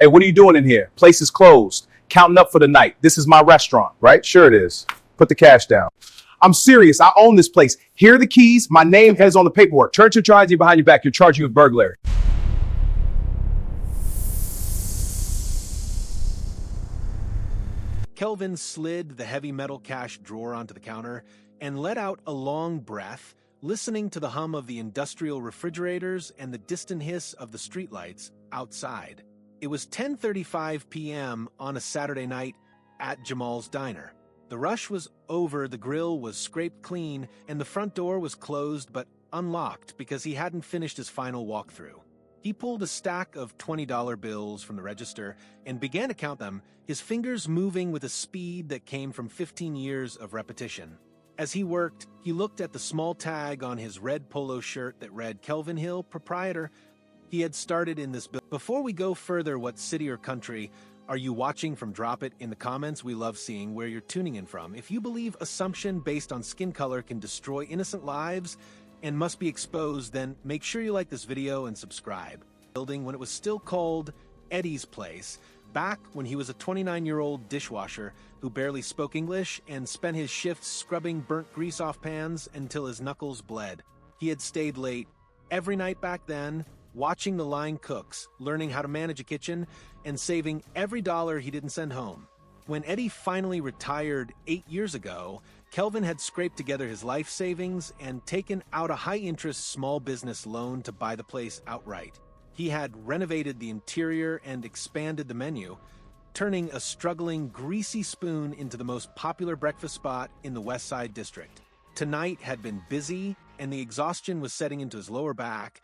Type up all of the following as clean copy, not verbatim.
Hey, what are you doing in here? Place is closed. Counting up for the night. This is my restaurant, right? Sure it is. Put the cash down. I'm serious. I own this place. Here are the keys. My name has on the paperwork. Turn to try behind your back. You're charging you with burglary. Kelvin slid the heavy metal cash drawer onto the counter and let out a long breath, listening to the hum of the industrial refrigerators and the distant hiss of the streetlights outside. It was 10:35 p.m. on a Saturday night at Jamal's Diner. The rush was over, the grill was scraped clean, and the front door was closed but unlocked because he hadn't finished his final walkthrough. He pulled a stack of $20 bills from the register and began to count them, his fingers moving with a speed that came from 15 years of repetition. As he worked, he looked at the small tag on his red polo shirt that read Kelvin Hill, proprietor. He had started in this bill. Before we go further, what city or country are you watching from? Drop it in the comments. We love seeing where you're tuning in from. If you believe assumption based on skin color can destroy innocent lives and must be exposed, then make sure you like this video and subscribe. Building when it was still called Eddie's Place, back when he was a 29-year-old dishwasher who barely spoke English and spent his shifts scrubbing burnt grease off pans until his knuckles bled. He had stayed late every night back then, watching the line cooks, learning how to manage a kitchen, and saving every dollar he didn't send home. When Eddie finally retired 8 years ago, Kelvin had scraped together his life savings and taken out a high-interest small business loan to buy the place outright. He had renovated the interior and expanded the menu, turning a struggling Greasy Spoon into the most popular breakfast spot in the West Side District. Tonight had been busy, and the exhaustion was setting into his lower back,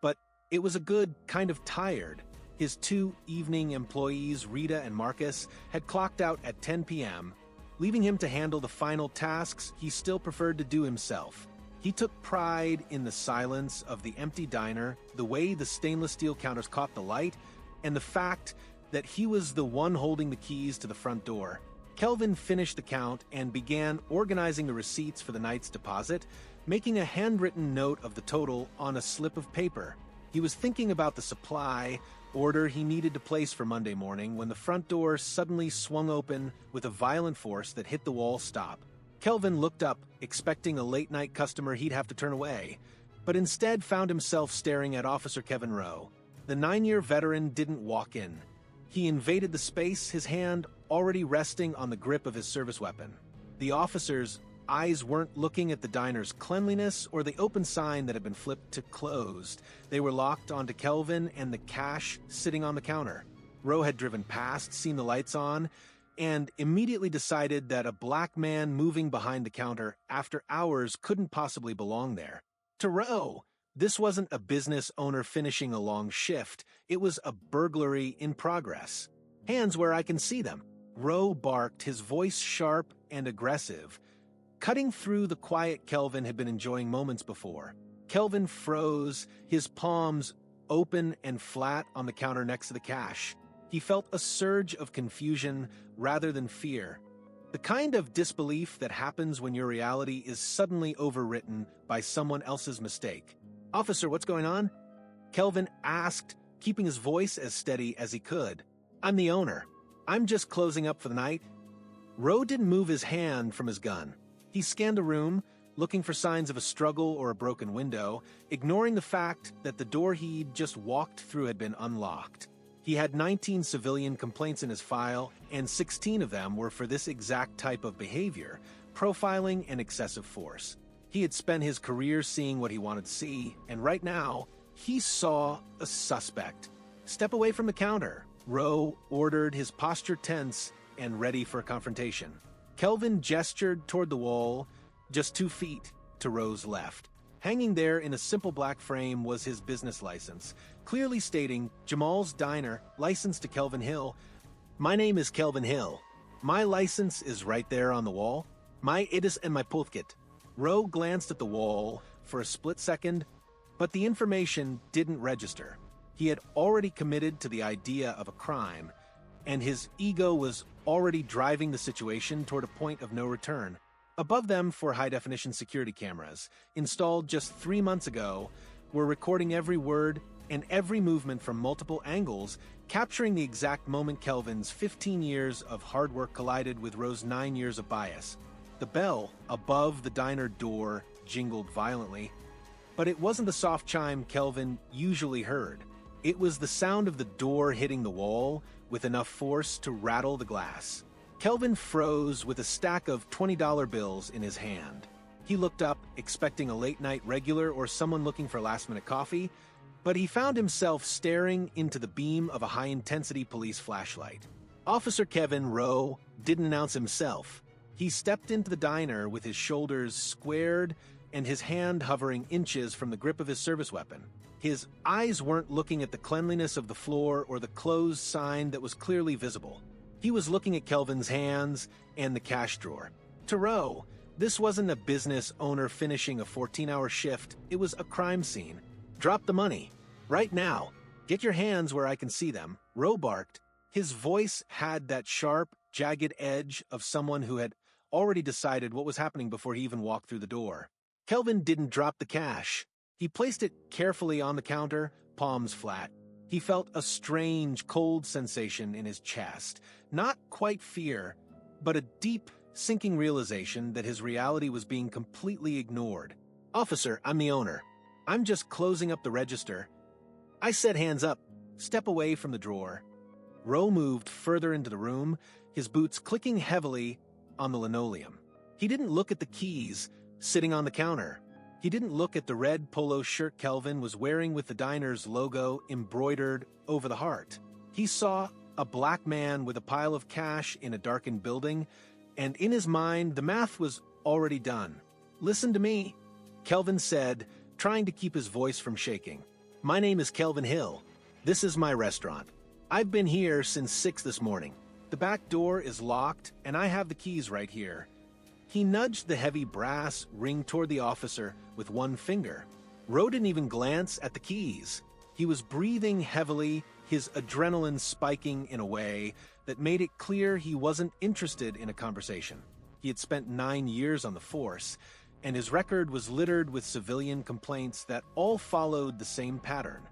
but it was a good kind of tired. His two evening employees, Rita and Marcus, had clocked out at 10 p.m., leaving him to handle the final tasks he still preferred to do himself. He took pride in the silence of the empty diner, the way the stainless steel counters caught the light, and the fact that he was the one holding the keys to the front door. Kelvin finished the count and began organizing the receipts for the night's deposit, making a handwritten note of the total on a slip of paper. He was thinking about the supply order he needed to place for Monday morning when the front door suddenly swung open with a violent force that hit the wall stop. Kelvin looked up, expecting a late-night customer he'd have to turn away, but instead found himself staring at Officer Kevin Rowe. The 9-year veteran didn't walk in. He invaded the space, his hand already resting on the grip of his service weapon. The officer's eyes weren't looking at the diner's cleanliness or the open sign that had been flipped to closed. They were locked onto Kelvin and the cash sitting on the counter. Rowe had driven past, seen the lights on, and immediately decided that a black man moving behind the counter after hours couldn't possibly belong there. To Rowe, this wasn't a business owner finishing a long shift. It was a burglary in progress. Hands where I can see them. Rowe barked, his voice sharp and aggressive, cutting through the quiet Kelvin had been enjoying moments before. Kelvin froze, his palms open and flat on the counter next to the cash. He felt a surge of confusion rather than fear. The kind of disbelief that happens when your reality is suddenly overwritten by someone else's mistake. "Officer, what's going on?" Kelvin asked, keeping his voice as steady as he could. "I'm the owner. I'm just closing up for the night." Rowe didn't move his hand from his gun. He scanned the room, looking for signs of a struggle or a broken window, ignoring the fact that the door he'd just walked through had been unlocked. He had 19 civilian complaints in his file, and 16 of them were for this exact type of behavior, profiling and excessive force. He had spent his career seeing what he wanted to see, and right now, he saw a suspect. "Step away from the counter," Rowe ordered, his posture tense and ready for a confrontation. Kelvin gestured toward the wall, just 2 feet to Rowe's left. Hanging there in a simple black frame was his business license, clearly stating Jamal's Diner, licensed to Kelvin Hill. "My name is Kelvin Hill. My license is right there on the wall. My edis and my pulpit." Rowe glanced at the wall for a split second, but the information didn't register. He had already committed to the idea of a crime, and his ego was already driving the situation toward a point of no return. Above them, 4 high-definition security cameras, installed just 3 months ago, were recording every word and every movement from multiple angles, capturing the exact moment Kelvin's 15 years of hard work collided with Rose's 9 years of bias. The bell above the diner door jingled violently, but it wasn't the soft chime Kelvin usually heard. It was the sound of the door hitting the wall with enough force to rattle the glass. Kelvin froze with a stack of $20 bills in his hand. He looked up, expecting a late-night regular or someone looking for last-minute coffee, but he found himself staring into the beam of a high-intensity police flashlight. Officer Kevin Rowe didn't announce himself. He stepped into the diner with his shoulders squared and his hand hovering inches from the grip of his service weapon. His eyes weren't looking at the cleanliness of the floor or the closed sign that was clearly visible. He was looking at Kelvin's hands and the cash drawer. To Rowe, this wasn't a business owner finishing a 14-hour shift, it was a crime scene. Drop the money. Right now. Get your hands where I can see them, Rowe barked. His voice had that sharp, jagged edge of someone who had already decided what was happening before he even walked through the door. Kelvin didn't drop the cash. He placed it carefully on the counter, palms flat. He felt a strange, cold sensation in his chest. Not quite fear, but a deep, sinking realization that his reality was being completely ignored. Officer, I'm the owner. I'm just closing up the register. I said hands up. Step away from the drawer. Rowe moved further into the room, his boots clicking heavily on the linoleum. He didn't look at the keys sitting on the counter. He didn't look at the red polo shirt Kelvin was wearing with the diner's logo embroidered over the heart. He saw a black man with a pile of cash in a darkened building, and in his mind, the math was already done. Listen to me, Kelvin said, trying to keep his voice from shaking. My name is Kelvin Hill. This is my restaurant. I've been here since 6 this morning. The back door is locked, and I have the keys right here. He nudged the heavy brass ring toward the officer with one finger. Rowe didn't even glance at the keys. He was breathing heavily, his adrenaline spiking in a way that made it clear he wasn't interested in a conversation. He had spent 9 years on the force, and his record was littered with civilian complaints that all followed the same pattern.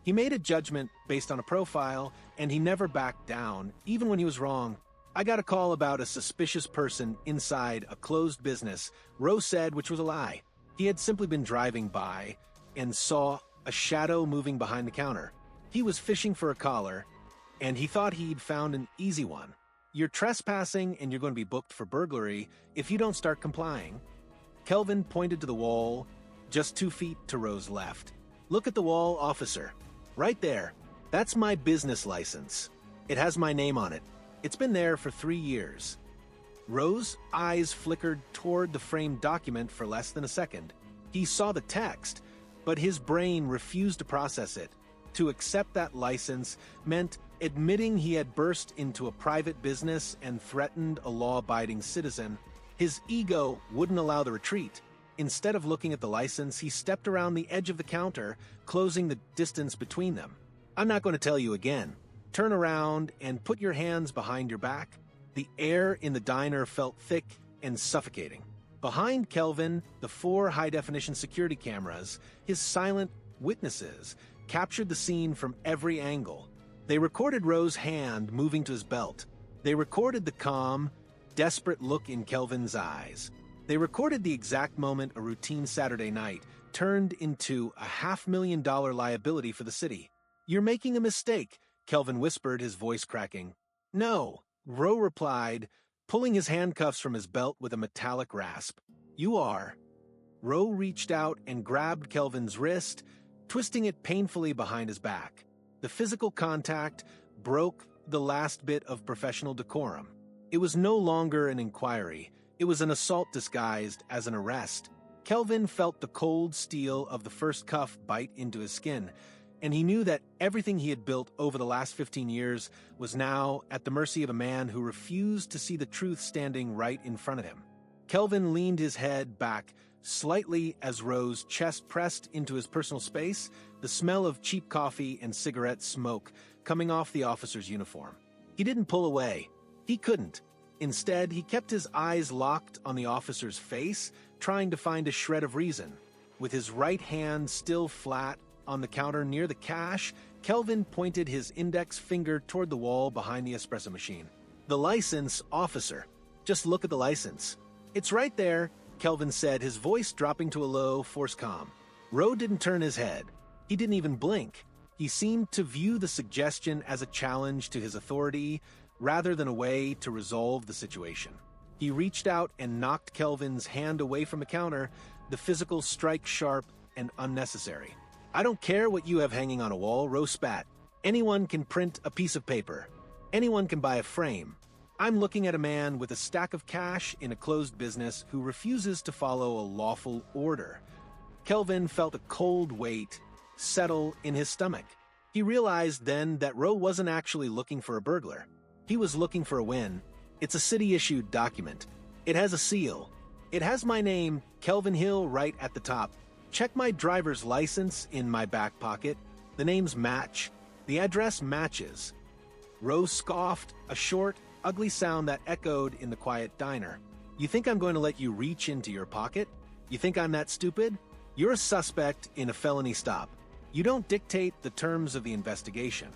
He made a judgment based on a profile, and he never backed down, even when he was wrong. I got a call about a suspicious person inside a closed business, Rowe said, which was a lie. He had simply been driving by and saw a shadow moving behind the counter. He was fishing for a collar, and he thought he'd found an easy one. You're trespassing and you're going to be booked for burglary if you don't start complying. Kelvin pointed to the wall, just 2 feet to Rowe's left. Look at the wall, officer. Right there. That's my business license. It has my name on it. It's been there for 3 years. Rowe's eyes flickered toward the framed document for less than a second. He saw the text, but his brain refused to process it. To accept that license meant admitting he had burst into a private business and threatened a law-abiding citizen. His ego wouldn't allow the retreat. Instead of looking at the license, he stepped around the edge of the counter, closing the distance between them. I'm not going to tell you again. Turn around and put your hands behind your back. The air in the diner felt thick and suffocating. Behind Kelvin, the 4 high-definition security cameras, his silent witnesses, captured the scene from every angle. They recorded Rowe's hand moving to his belt. They recorded the calm, desperate look in Kelvin's eyes. They recorded the exact moment a routine Saturday night turned into a $500,000 liability for the city. You're making a mistake, Kelvin whispered, his voice cracking. No, Rowe replied, pulling his handcuffs from his belt with a metallic rasp. You are. Rowe reached out and grabbed Kelvin's wrist, twisting it painfully behind his back. The physical contact broke the last bit of professional decorum. It was no longer an inquiry. It was an assault disguised as an arrest. Kelvin felt the cold steel of the first cuff bite into his skin, and he knew that everything he had built over the last 15 years was now at the mercy of a man who refused to see the truth standing right in front of him. Kelvin leaned his head back slightly as Rowe's chest pressed into his personal space, the smell of cheap coffee and cigarette smoke coming off the officer's uniform. He didn't pull away. He couldn't. Instead, he kept his eyes locked on the officer's face, trying to find a shred of reason. With his right hand still flat on the counter near the cash, Kelvin pointed his index finger toward the wall behind the espresso machine. "The license, officer. Just look at the license." "It's right there," Kelvin said, his voice dropping to a low, forced calm. Rowe didn't turn his head. He didn't even blink. He seemed to view the suggestion as a challenge to his authority rather than a way to resolve the situation. He reached out and knocked Kelvin's hand away from the counter, the physical strike sharp and unnecessary. "I don't care what you have hanging on a wall," Rowe spat. "Anyone can print a piece of paper. Anyone can buy a frame. I'm looking at a man with a stack of cash in a closed business who refuses to follow a lawful order." Kelvin felt a cold weight settle in his stomach. He realized then that Rowe wasn't actually looking for a burglar. He was looking for a win. It's a city-issued document. It has a seal. It has my name, Kelvin Hill, right at the top. Check my driver's license in my back pocket. The names match. The address matches. Rowe scoffed, a short, ugly sound that echoed in the quiet diner. "You think I'm going to let you reach into your pocket? You think I'm that stupid? You're a suspect in a felony stop. You don't dictate the terms of the investigation."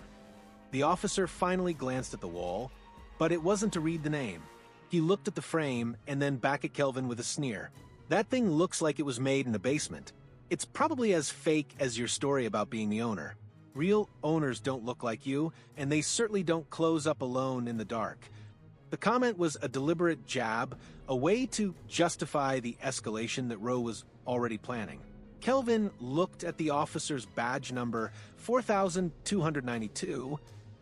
The officer finally glanced at the wall, but it wasn't to read the name. He looked at the frame and then back at Kelvin with a sneer. "That thing looks like it was made in a basement. It's probably as fake as your story about being the owner. Real owners don't look like you, and they certainly don't close up alone in the dark." The comment was a deliberate jab, a way to justify the escalation that Rowe was already planning. Kelvin looked at the officer's badge number 4292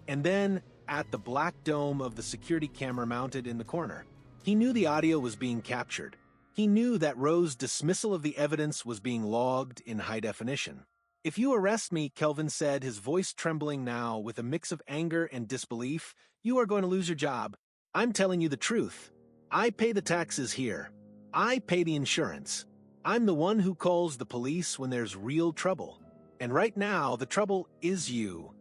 and then at the black dome of the security camera mounted in the corner. He knew the audio was being captured. He knew that Rowe's dismissal of the evidence was being logged in high definition. "If you arrest me," Kelvin said, his voice trembling now with a mix of anger and disbelief, "you are going to lose your job. I'm telling you the truth. I pay the taxes here. I pay the insurance. I'm the one who calls the police when there's real trouble. And right now, the trouble is you."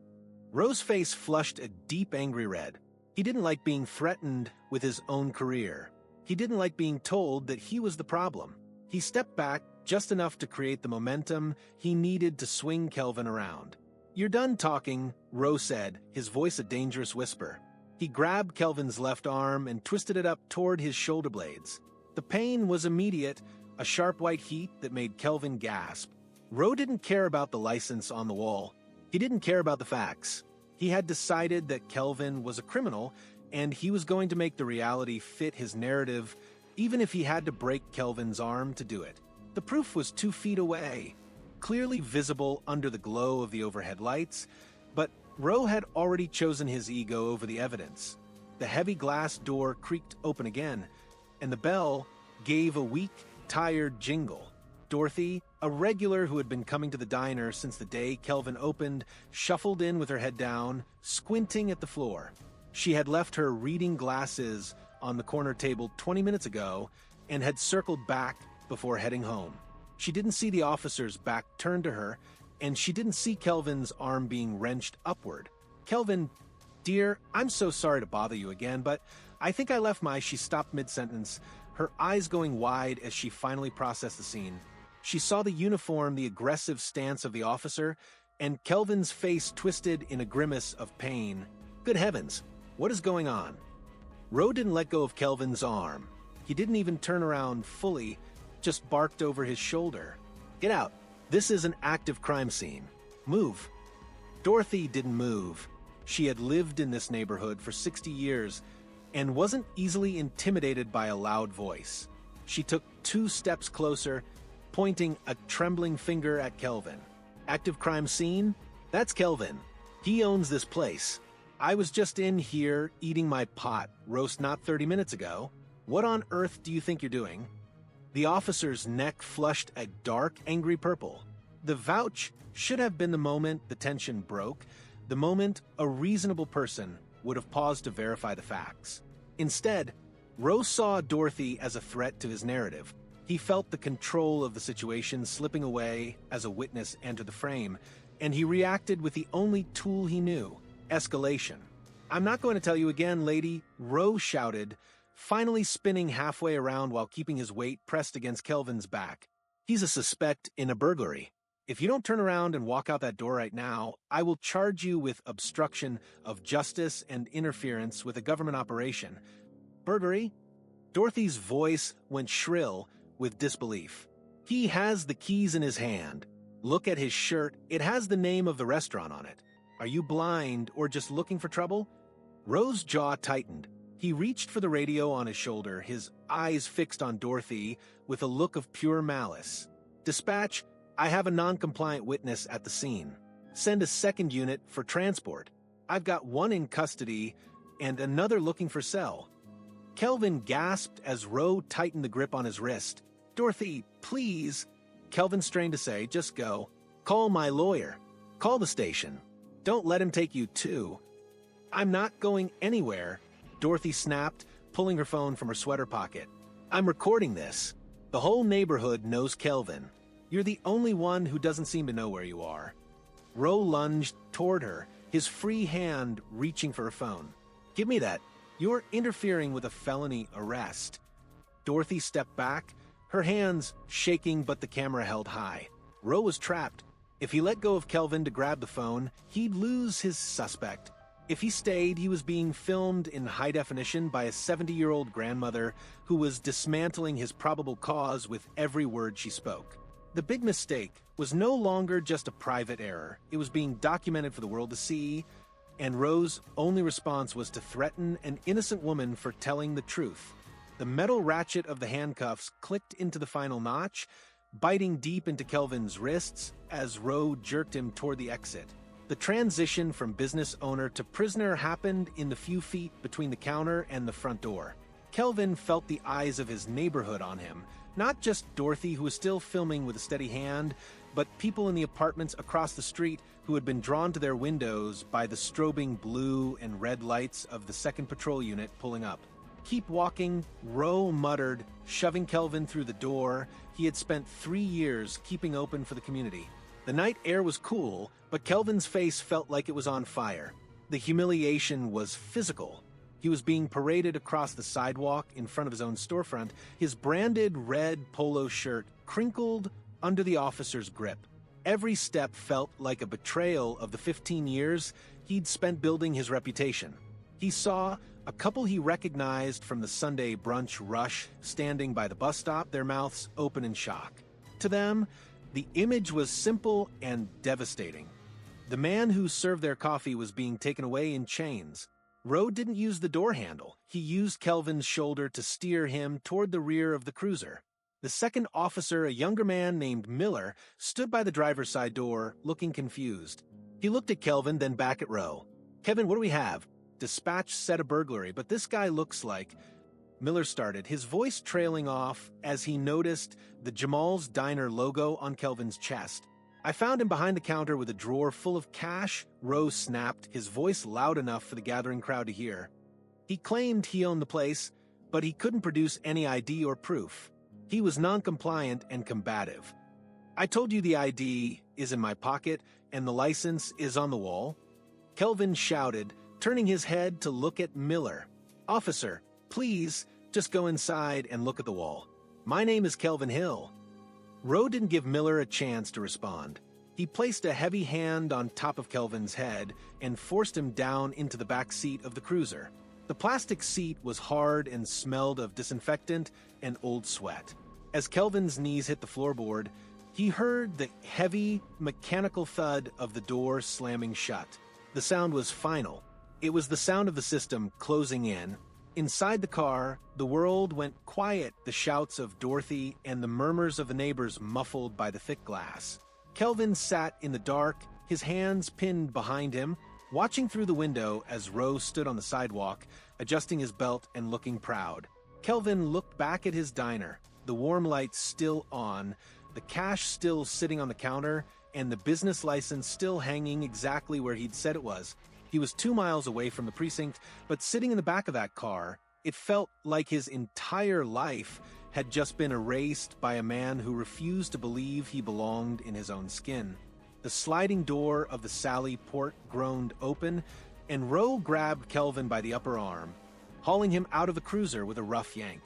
Rowe's face flushed a deep angry red. He didn't like being threatened with his own career. He didn't like being told that he was the problem. He stepped back just enough to create the momentum he needed to swing Kelvin around. "You're done talking," Rowe said, his voice a dangerous whisper. He grabbed Kelvin's left arm and twisted it up toward his shoulder blades. The pain was immediate, a sharp white heat that made Kelvin gasp. Rowe didn't care about the license on the wall. He didn't care about the facts. He had decided that Kelvin was a criminal, and he was going to make the reality fit his narrative, even if he had to break Kelvin's arm to do it. The proof was 2 feet away, clearly visible under the glow of the overhead lights, but Rowe had already chosen his ego over the evidence. The heavy glass door creaked open again, and the bell gave a weak, tired jingle. Dorothy, a regular who had been coming to the diner since the day Kelvin opened, shuffled in with her head down, squinting at the floor. She had left her reading glasses on the corner table 20 minutes ago and had circled back before heading home. She didn't see the officer's back turned to her, and she didn't see Kelvin's arm being wrenched upward. "Kelvin, dear, I'm so sorry to bother you again, but I think I left my..." She stopped mid-sentence, her eyes going wide as she finally processed the scene. She saw the uniform, the aggressive stance of the officer, and Kelvin's face twisted in a grimace of pain. Good heavens, what is going on? Rowe didn't let go of Kelvin's arm. He didn't even turn around fully, just barked over his shoulder. "Get out. This is an active crime scene. Move." Dorothy didn't move. She had lived in this neighborhood for 60 years and wasn't easily intimidated by a loud voice. She took 2 steps closer, pointing a trembling finger at Kelvin. "Active crime scene? That's Kelvin. He owns this place. I was just in here eating my pot roast not 30 minutes ago. What on earth do you think you're doing?" The officer's neck flushed a dark, angry purple. The vouch should have been the moment the tension broke, the moment a reasonable person would have paused to verify the facts. Instead, Rowe saw Dorothy as a threat to his narrative. He felt the control of the situation slipping away as a witness entered the frame, and he reacted with the only tool he knew: escalation. "I'm not going to tell you again, lady," Rowe shouted, finally spinning halfway around while keeping his weight pressed against Kelvin's back. "He's a suspect in a burglary. If you don't turn around and walk out that door right now, I will charge you with obstruction of justice and interference with a government operation. Burglary? Dorothy's voice went shrill with disbelief. He has the keys in his hand. Look at his shirt. It has the name of the restaurant on it. Are you blind or just looking for trouble? Roe's jaw tightened. He reached for the radio on his shoulder, his eyes fixed on Dorothy with a look of pure malice. Dispatch, I have a non-compliant witness at the scene. Send a second unit for transport. I've got one in custody and another looking for cell. Kelvin gasped as Roe tightened the grip on his wrist. Dorothy, please. Kelvin strained to say, just go. Call my lawyer. Call the station. Don't let him take you too. I'm not going anywhere, Dorothy snapped, pulling her phone from her sweater pocket. I'm recording this. The whole neighborhood knows Kelvin. You're the only one who doesn't seem to know where you are. Roe lunged toward her, his free hand reaching for her phone. Give me that. You're interfering with a felony arrest. Dorothy stepped back, her hands shaking but the camera held high. Roe was trapped. If he let go of Kelvin to grab the phone, he'd lose his suspect. If he stayed, he was being filmed in high definition by a 70-year-old grandmother who was dismantling his probable cause with every word she spoke. The big mistake was no longer just a private error. It was being documented for the world to see, and Roe's only response was to threaten an innocent woman for telling the truth. The metal ratchet of the handcuffs clicked into the final notch, biting deep into Kelvin's wrists as Roe jerked him toward the exit. The transition from business owner to prisoner happened in the few feet between the counter and the front door. Kelvin felt the eyes of his neighborhood on him, not just Dorothy, who was still filming with a steady hand, but people in the apartments across the street who had been drawn to their windows by the strobing blue and red lights of the 2nd Patrol Unit pulling up. Keep walking, Roe muttered, shoving Kelvin through the door he had spent 3 years keeping open for the community. The night air was cool, but Kelvin's face felt like it was on fire. The humiliation was physical. He was being paraded across the sidewalk in front of his own storefront, his branded red polo shirt crinkled under the officer's grip. Every step felt like a betrayal of the 15 years he'd spent building his reputation. He saw a couple he recognized from the Sunday brunch rush standing by the bus stop, their mouths open in shock. To them, the image was simple and devastating. The man who served their coffee was being taken away in chains. Roe didn't use the door handle. He used Kelvin's shoulder to steer him toward the rear of the cruiser. The second officer, a younger man named Miller, stood by the driver's side door, looking confused. He looked at Kelvin, then back at Roe. Kevin, what do we have? Dispatch said a burglary, but this guy looks like... Miller started, his voice trailing off as he noticed the Jamal's Diner logo on Kelvin's chest. I found him behind the counter with a drawer full of cash, Roe snapped, his voice loud enough for the gathering crowd to hear. He claimed he owned the place, but he couldn't produce any ID or proof. He was non-compliant and combative. I told you the ID is in my pocket and the license is on the wall. Kelvin shouted, turning his head to look at Miller. Officer, please, just go inside and look at the wall. My name is Kelvin Hill. Roe didn't give Miller a chance to respond. He placed a heavy hand on top of Kelvin's head and forced him down into the back seat of the cruiser. The plastic seat was hard and smelled of disinfectant and old sweat. As Kelvin's knees hit the floorboard, he heard the heavy, mechanical thud of the door slamming shut. The sound was final. It was the sound of the system closing in. Inside the car, the world went quiet, the shouts of Dorothy and the murmurs of the neighbors muffled by the thick glass. Kelvin sat in the dark, his hands pinned behind him, watching through the window as Roe stood on the sidewalk, adjusting his belt and looking proud. Kelvin looked back at his diner, the warm lights still on, the cash still sitting on the counter, and the business license still hanging exactly where he'd said it was. He was 2 miles away from the precinct, but sitting in the back of that car, it felt like his entire life had just been erased by a man who refused to believe he belonged in his own skin. The sliding door of the Sally port groaned open, and Roe grabbed Kelvin by the upper arm, hauling him out of the cruiser with a rough yank.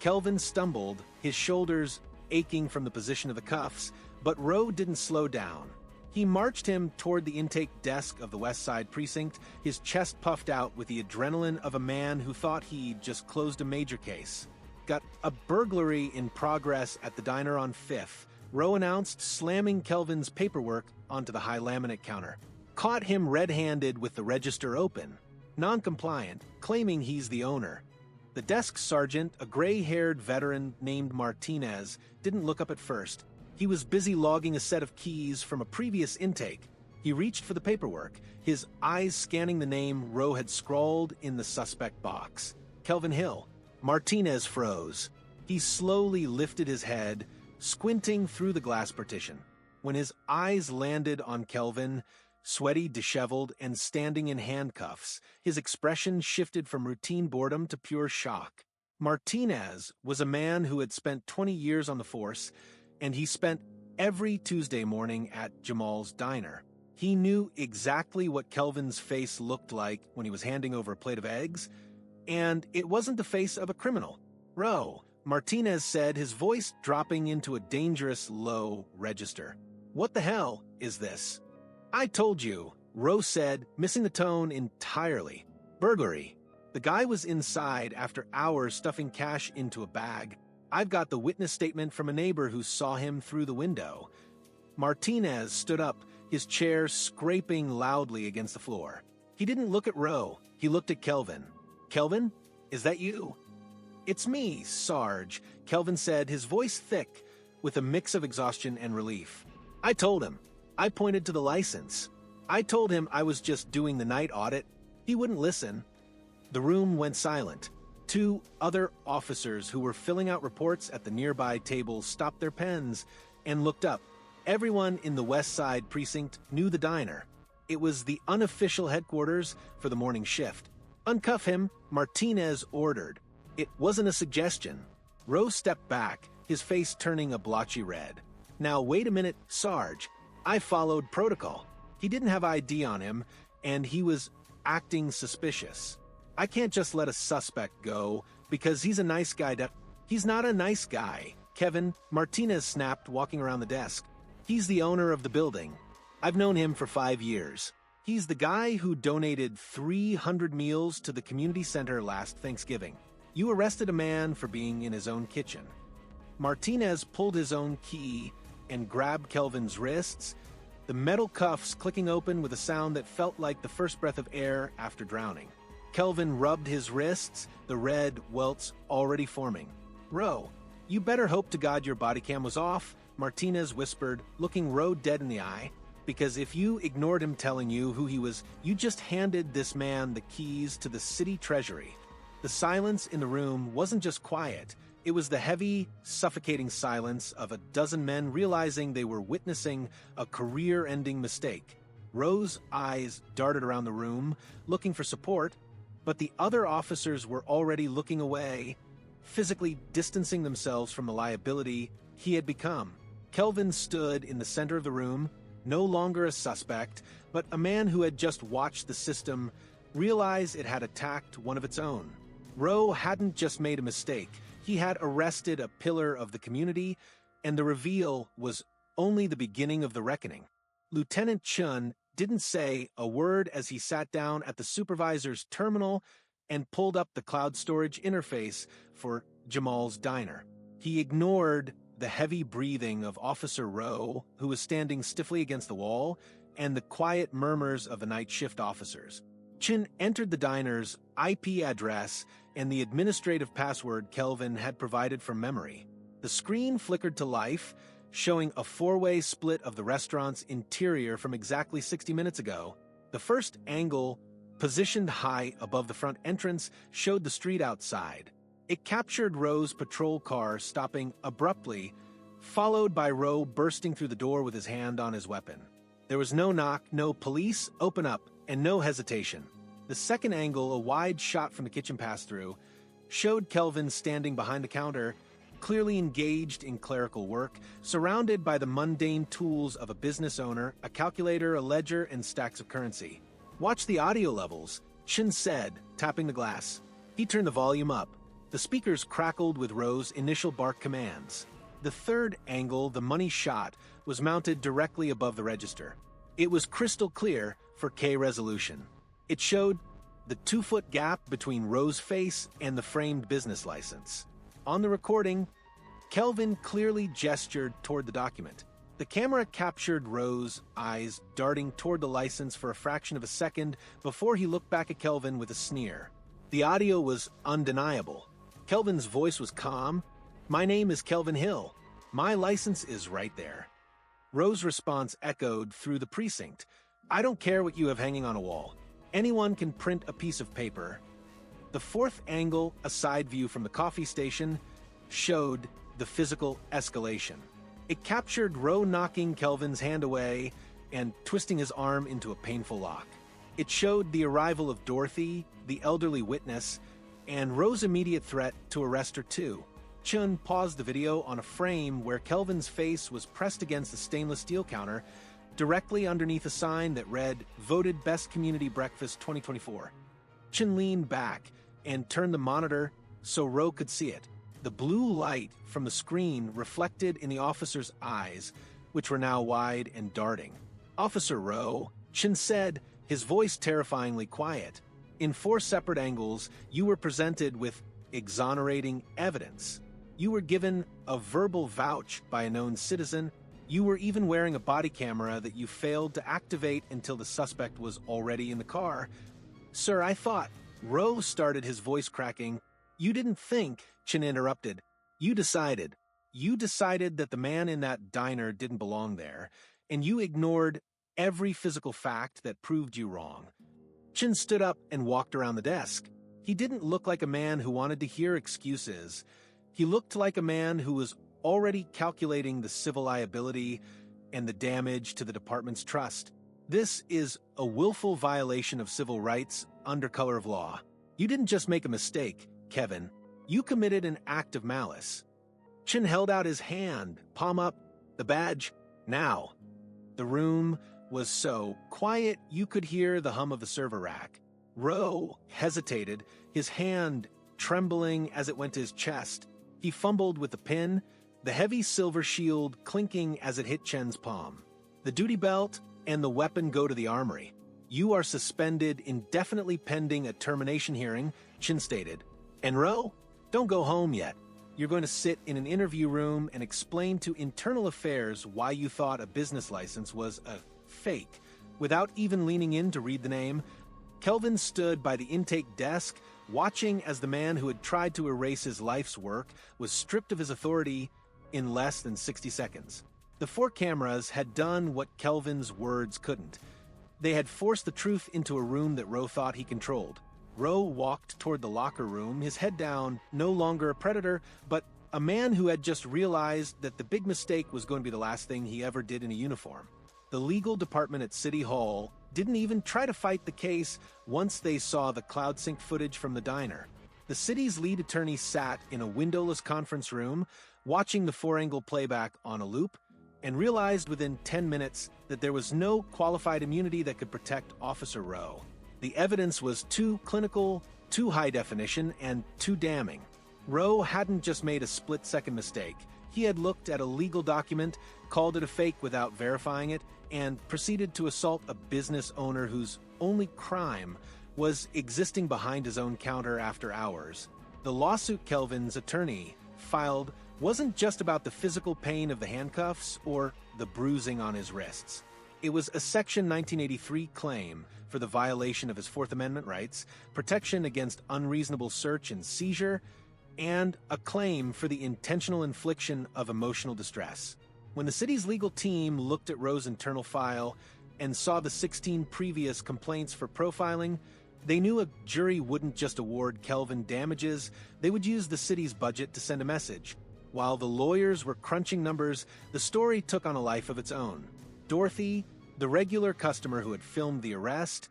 Kelvin stumbled, his shoulders aching from the position of the cuffs, But Rowe didn't slow down. He marched him toward the intake desk of the West Side precinct, his chest puffed out with the adrenaline of a man who thought he'd just closed a major case. Got a burglary in progress at the diner on 5th, Rowe announced, slamming Kelvin's paperwork onto the high laminate counter. Caught him red-handed with the register open, non-compliant, claiming he's the owner. The desk sergeant, a gray-haired veteran named Martinez, didn't look up at first. He was busy logging a set of keys from a previous intake. He reached for the paperwork, his eyes scanning the name Rowe had scrawled in the suspect box. Kelvin Hill. Martinez froze. He slowly lifted his head, squinting through the glass partition. When his eyes landed on Kelvin, sweaty, disheveled, and standing in handcuffs, his expression shifted from routine boredom to pure shock. Martinez was a man who had spent 20 years on the force, and he spent every Tuesday morning at Jamal's diner. He knew exactly what Kelvin's face looked like when he was handing over a plate of eggs, and it wasn't the face of a criminal. Rowe, Martinez said, his voice dropping into a dangerous low register. "What the hell is this?" "I told you," Rowe said, missing the tone entirely. "Burglary. The guy was inside after hours stuffing cash into a bag. I've got the witness statement from a neighbor who saw him through the window." Martinez stood up, his chair scraping loudly against the floor. He didn't look at Rowe, he looked at Kelvin. "Kelvin, is that you?" "It's me, Sarge," Kelvin said, his voice thick, with a mix of exhaustion and relief. "I told him. I pointed to the license. I told him I was just doing the night audit. He wouldn't listen." The room went silent. 2 other officers who were filling out reports at the nearby table stopped their pens and looked up. Everyone in the West Side precinct knew the diner. It was the unofficial headquarters for the morning shift. "Uncuff him," Martinez ordered. It wasn't a suggestion. Rowe stepped back, his face turning a blotchy red. "Now wait a minute, Sarge. I followed protocol. He didn't have ID on him, and he was acting suspicious. I can't just let a suspect go because he's a nice guy. He's not a nice guy, Kevin," Martinez snapped, walking around the desk. "He's the owner of the building. I've known him for 5 years. He's the guy who donated 300 meals to the community center last Thanksgiving. You arrested a man for being in his own kitchen." Martinez pulled his own key and grabbed Kelvin's wrists, the metal cuffs clicking open with a sound that felt like the first breath of air after drowning. Kelvin rubbed his wrists, the red welts already forming. "Rowe, you better hope to God your body cam was off," Martinez whispered, looking Rowe dead in the eye, "because if you ignored him telling you who he was, you just handed this man the keys to the city treasury." The silence in the room wasn't just quiet. It was the heavy, suffocating silence of a dozen men realizing they were witnessing a career-ending mistake. Rowe's eyes darted around the room, looking for support, but the other officers were already looking away, physically distancing themselves from the liability he had become. Kelvin stood in the center of the room, no longer a suspect, but a man who had just watched the system realize it had attacked one of its own. Rowe hadn't just made a mistake. He had arrested a pillar of the community, and the reveal was only the beginning of the reckoning. Lieutenant Chun didn't say a word as he sat down at the supervisor's terminal and pulled up the cloud storage interface for Jamal's diner. He ignored the heavy breathing of Officer Rowe, who was standing stiffly against the wall, and the quiet murmurs of the night shift officers. Chin entered the diner's IP address and the administrative password Kelvin had provided from memory. The screen flickered to life, showing a 4-way split of the restaurant's interior from exactly 60 minutes ago. The first angle, positioned high above the front entrance, showed the street outside. It captured Rowe's patrol car stopping abruptly, followed by Rowe bursting through the door with his hand on his weapon. There was no knock, no "police, open up," and no hesitation. The second angle, a wide shot from the kitchen pass-through, showed Kelvin standing behind the counter, clearly engaged in clerical work, surrounded by the mundane tools of a business owner, a calculator, a ledger, and stacks of currency. "Watch the audio levels," Chin said, tapping the glass. He turned the volume up. The speakers crackled with Rowe's initial bark commands. The third angle, the money shot, was mounted directly above the register. It was crystal clear for K resolution. It showed the 2-foot gap between Roe's face and the framed business license. On the recording, Kelvin clearly gestured toward the document. The camera captured Roe's eyes darting toward the license for a fraction of a second before he looked back at Kelvin with a sneer. The audio was undeniable. Kelvin's voice was calm. "My name is Kelvin Hill. My license is right there." Roe's response echoed through the precinct. "I don't care what you have hanging on a wall. Anyone can print a piece of paper." The fourth angle, a side view from the coffee station, showed the physical escalation. It captured Roe knocking Kelvin's hand away and twisting his arm into a painful lock. It showed the arrival of Dorothy, the elderly witness, and Roe's immediate threat to arrest her too. Chun paused the video on a frame where Kelvin's face was pressed against the stainless steel counter, directly underneath a sign that read, "Voted Best Community Breakfast 2024. Chun leaned back and turned the monitor so Roe could see it. The blue light from the screen reflected in the officer's eyes, which were now wide and darting. "Officer Roe," Chun said, his voice terrifyingly quiet. "In 4 separate angles, you were presented with exonerating evidence. You were given a verbal vouch by a known citizen. You were even wearing a body camera that you failed to activate until the suspect was already in the car. Sir, I thought..." Roe started, his voice cracking. "You didn't think," Chin interrupted. You decided that the man in that diner didn't belong there, and you ignored every physical fact that proved you wrong." Chin stood up and walked around the desk. He didn't look like a man who wanted to hear excuses. He looked like a man who was already calculating the civil liability and the damage to the department's trust. "This is a willful violation of civil rights under color of law. You didn't just make a mistake, Kevin. You committed an act of malice." Chin held out his hand, palm up, the badge. "Now." The room was so quiet you could hear the hum of the server rack. Roe hesitated, his hand trembling as it went to his chest. He fumbled with the pin, the heavy silver shield clinking as it hit Chen's palm. "The duty belt and the weapon go to the armory. You are suspended indefinitely pending a termination hearing," Chin stated. "And Roe, don't go home yet. You're going to sit in an interview room and explain to internal affairs why you thought a business license was a fake." Without even leaning in to read the name, Kelvin stood by the intake desk, watching as the man who had tried to erase his life's work was stripped of his authority in less than 60 seconds. The 4 cameras had done what Kelvin's words couldn't. They had forced the truth into a room that Roe thought he controlled. Roe walked toward the locker room, his head down, no longer a predator, but a man who had just realized that the big mistake was going to be the last thing he ever did in a uniform. The legal department at City Hall didn't even try to fight the case once they saw the cloud sync footage from the diner. The city's lead attorney sat in a windowless conference room, watching the 4-angle playback on a loop, and realized within 10 minutes that there was no qualified immunity that could protect Officer Roe. The evidence was too clinical, too high definition, and too damning. Roe hadn't just made a split-second mistake. He had looked at a legal document, called it a fake without verifying it, and proceeded to assault a business owner whose only crime was existing behind his own counter after hours. The lawsuit Kelvin's attorney filed wasn't just about the physical pain of the handcuffs or the bruising on his wrists. It was a Section 1983 claim for the violation of his Fourth Amendment rights, protection against unreasonable search and seizure, and a claim for the intentional infliction of emotional distress. When the city's legal team looked at Roe's internal file and saw the 16 previous complaints for profiling, they knew a jury wouldn't just award Kelvin damages, they would use the city's budget to send a message. While the lawyers were crunching numbers, the story took on a life of its own. Dorothy, the regular customer who had filmed the arrest,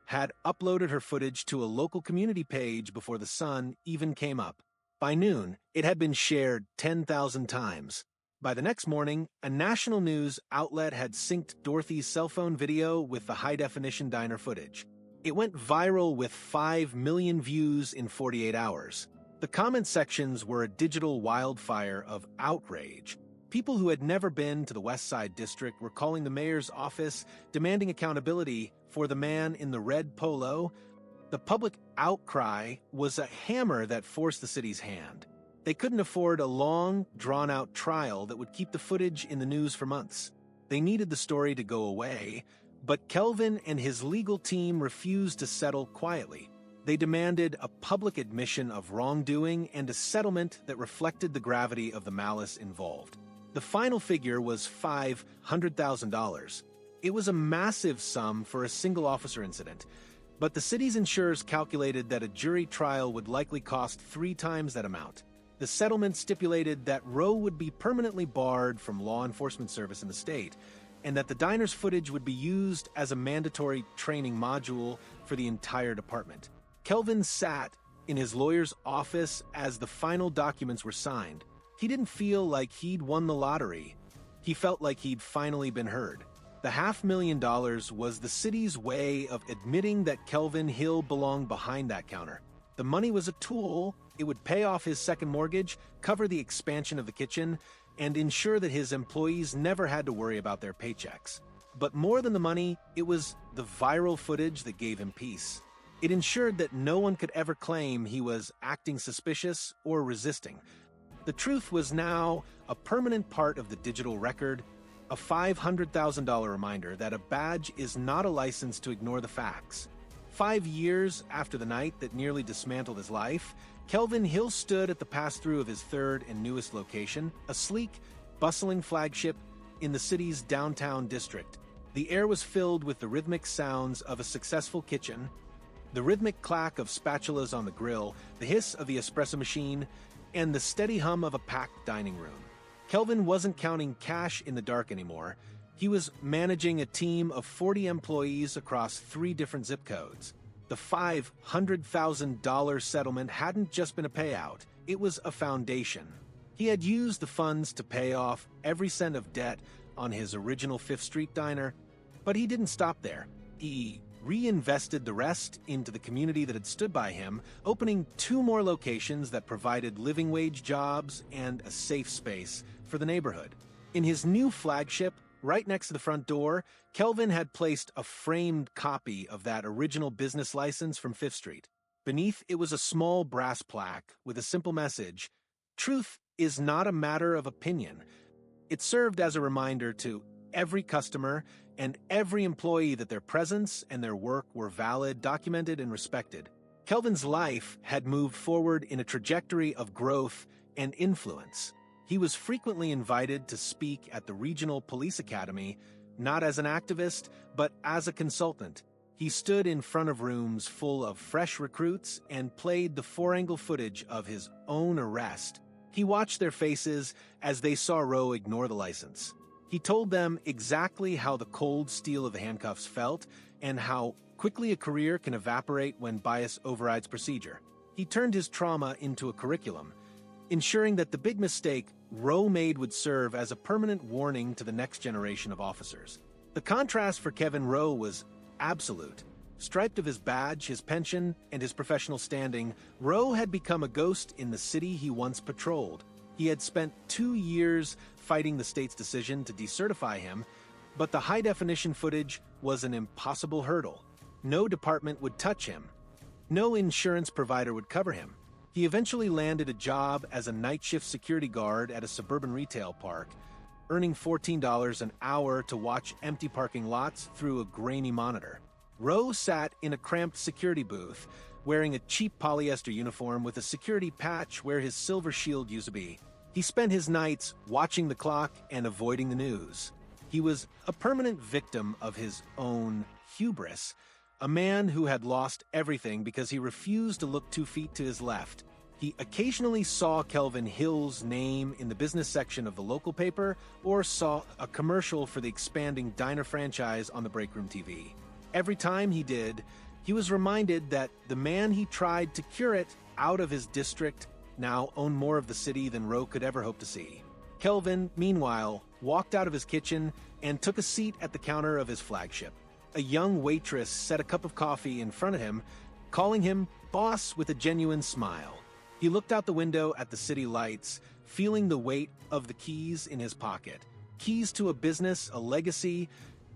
had uploaded her footage to a local community page before the sun even came up. By noon, it had been shared 10,000 times. By the next morning, a national news outlet had synced Dorothy's cell phone video with the high-definition diner footage. It went viral with 5 million views in 48 hours. The comment sections were a digital wildfire of outrage. People who had never been to the West Side District were calling the mayor's office, demanding accountability for the man in the red polo. The public outcry was a hammer that forced the city's hand. They couldn't afford a long, drawn-out trial that would keep the footage in the news for months. They needed the story to go away, but Kelvin and his legal team refused to settle quietly. They demanded a public admission of wrongdoing and a settlement that reflected the gravity of the malice involved. The final figure was $500,000. It was a massive sum for a single officer incident, but the city's insurers calculated that a jury trial would likely cost 3 times that amount. The settlement stipulated that Rowe would be permanently barred from law enforcement service in the state, and that the diner's footage would be used as a mandatory training module for the entire department. Kelvin sat in his lawyer's office as the final documents were signed. He didn't feel like he'd won the lottery. He felt like he'd finally been heard. The $500,000 was the city's way of admitting that Kelvin Hill belonged behind that counter. The money was a tool. It would pay off his second mortgage, cover the expansion of the kitchen, and ensure that his employees never had to worry about their paychecks. But more than the money, it was the viral footage that gave him peace. It ensured that no one could ever claim he was acting suspicious or resisting. The truth was now a permanent part of the digital record, a $500,000 reminder that a badge is not a license to ignore the facts. 5 years after the night that nearly dismantled his life, Kelvin Hill stood at the pass-through of his third and newest location, a sleek, bustling flagship in the city's downtown district. The air was filled with the rhythmic sounds of a successful kitchen, the rhythmic clack of spatulas on the grill, the hiss of the espresso machine, and the steady hum of a packed dining room. Kelvin wasn't counting cash in the dark anymore. He was managing a team of 40 employees across 3 different zip codes. The $500,000 settlement hadn't just been a payout, it was a foundation. He had used the funds to pay off every cent of debt on his original Fifth Street diner, but he didn't stop there. He reinvested the rest into the community that had stood by him, opening 2 more locations that provided living wage jobs and a safe space for the neighborhood. In his new flagship, right next to the front door, Kelvin had placed a framed copy of that original business license from Fifth Street. Beneath it was a small brass plaque with a simple message: "Truth is not a matter of opinion." It served as a reminder to every customer and every employee that their presence and their work were valid, documented, and respected. Kelvin's life had moved forward in a trajectory of growth and influence. He was frequently invited to speak at the Regional Police Academy, not as an activist, but as a consultant. He stood in front of rooms full of fresh recruits and played the 4-angle footage of his own arrest. He watched their faces as they saw Rowe ignore the license. He told them exactly how the cold steel of the handcuffs felt and how quickly a career can evaporate when bias overrides procedure. He turned his trauma into a curriculum, ensuring that the big mistake Rowe made would serve as a permanent warning to the next generation of officers. The contrast for Kevin Rowe was absolute. Striped of his badge, his pension, and his professional standing, Rowe had become a ghost in the city he once patrolled. He had spent 2 years fighting the state's decision to decertify him, but the high-definition footage was an impossible hurdle. No department would touch him. No insurance provider would cover him. He eventually landed a job as a night shift security guard at a suburban retail park, earning $14 an hour to watch empty parking lots through a grainy monitor. Rowe sat in a cramped security booth, wearing a cheap polyester uniform with a security patch where his silver shield used to be. He spent his nights watching the clock and avoiding the news. He was a permanent victim of his own hubris, a man who had lost everything because he refused to look 2 feet to his left. He occasionally saw Kelvin Hill's name in the business section of the local paper or saw a commercial for the expanding diner franchise on the breakroom TV. Every time he did, he was reminded that the man he tried to curate out of his district now owned more of the city than Rowe could ever hope to see. Kelvin, meanwhile, walked out of his kitchen and took a seat at the counter of his flagship. A young waitress set a cup of coffee in front of him, calling him boss with a genuine smile. He looked out the window at the city lights, feeling the weight of the keys in his pocket. Keys to a business, a legacy,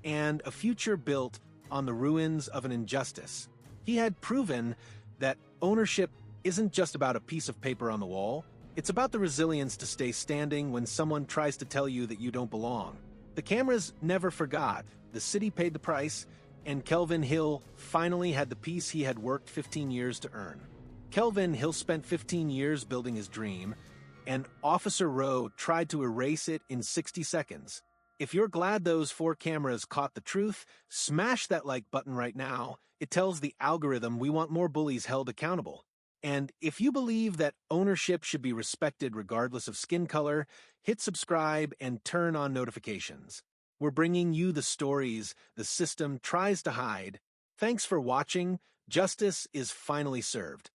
and a future built on the ruins of an injustice. He had proven that ownership isn't just about a piece of paper on the wall. It's about the resilience to stay standing when someone tries to tell you that you don't belong. The cameras never forgot. The city paid the price, and Kelvin Hill finally had the piece he had worked 15 years to earn. Kelvin Hill spent 15 years building his dream, and Officer Rowe tried to erase it in 60 seconds. If you're glad those 4 cameras caught the truth, smash that like button right now. It tells the algorithm we want more bullies held accountable. And if you believe that ownership should be respected regardless of skin color, hit subscribe and turn on notifications. We're bringing you the stories the system tries to hide. Thanks for watching. Justice is finally served.